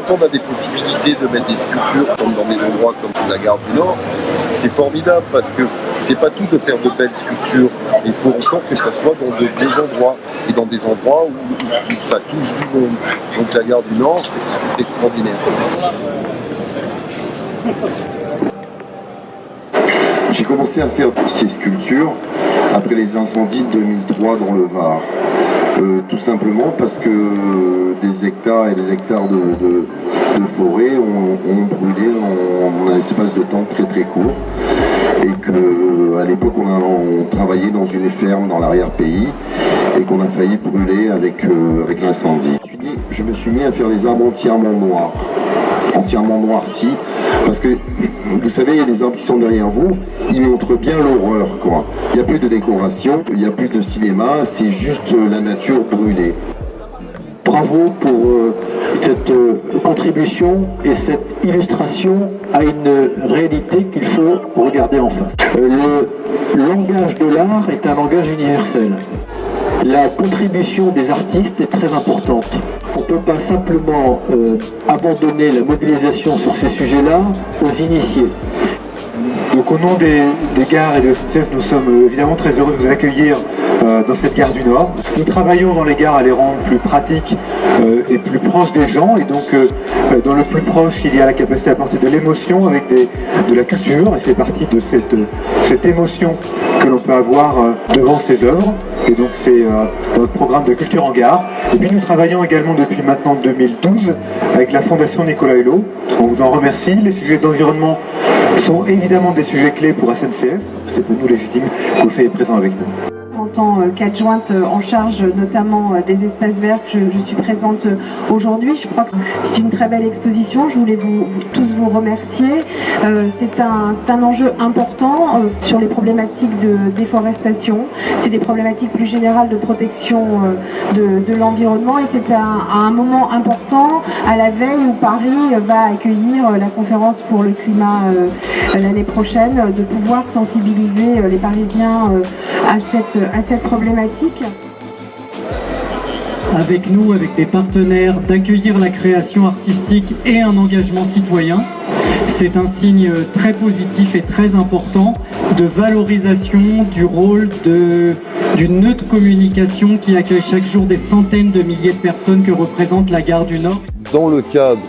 on a des possibilités de mettre des sculptures comme dans des endroits comme la gare du Nord, c'est formidable parce que c'est pas tout de faire de belles sculptures. Il faut encore que ça soit dans de beaux endroits et dans des endroits où ça touche du monde. Donc la gare du Nord, c'est extraordinaire. J'ai commencé à faire ces sculptures après les incendies de 2003 dans le Var. Tout simplement parce que des hectares et des hectares de forêt ont brûlé en un espace de temps très très court. Et qu'à l'époque on travaillait dans une ferme dans l'arrière-pays et qu'on a failli brûler avec l'incendie. Je me suis mis à faire des arbres entièrement noircis, parce que vous savez, il y a des arbres qui sont derrière vous, ils montrent bien l'horreur, quoi. Il n'y a plus de décoration, il n'y a plus de cinéma, c'est juste la nature brûlée. Bravo pour cette contribution et cette illustration à une réalité qu'il faut regarder en face. Le langage de l'art est un langage universel. La contribution des artistes est très importante. On ne peut pas simplement abandonner la mobilisation sur ces sujets-là aux initiés. Donc au nom des gares et de SNCF, nous sommes évidemment très heureux de vous accueillir dans cette gare du Nord. Nous travaillons dans les gares à les rendre plus pratiques et plus proches des gens, et donc dans le plus proche il y a la capacité à apporter de l'émotion avec de la culture, et c'est partie de cette émotion que l'on peut avoir devant ces œuvres, et donc c'est dans notre programme de culture en gare. Et puis nous travaillons également depuis maintenant 2012 avec la Fondation Nicolas Hulot. On vous en remercie. Les sujets d'environnement sont évidemment des sujets clés pour SNCF, c'est pour nous légitime que vous soyez présents avec nous. En tant qu'adjointe en charge notamment des espaces verts, je suis présente aujourd'hui. Je crois que c'est une très belle exposition. Je voulais tous vous remercier. C'est un enjeu important sur les problématiques de déforestation. C'est des problématiques plus générales de protection de l'environnement, et c'est un moment important à la veille où Paris va accueillir la conférence pour le climat l'année prochaine, de pouvoir sensibiliser les Parisiens à cette problématique. Avec nous, avec des partenaires, d'accueillir la création artistique et un engagement citoyen. C'est un signe très positif et très important de valorisation du rôle d'une neutre communication qui accueille chaque jour des centaines de milliers de personnes que représente la gare du Nord. Dans le cadre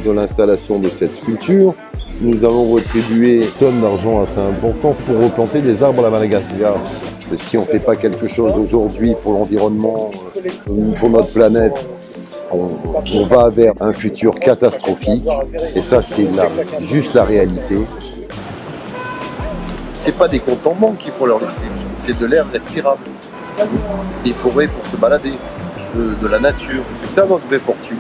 de l'installation de cette sculpture, nous allons retribuer une somme d'argent assez importante pour replanter des arbres à Madagascar. Si on ne fait pas quelque chose aujourd'hui pour l'environnement, pour notre planète, on va vers un futur catastrophique. Et ça, c'est juste la réalité. Ce n'est pas des comptes en banque qu'il faut leur laisser, c'est de l'air respirable. Des forêts pour se balader, de la nature. C'est ça notre vraie fortune.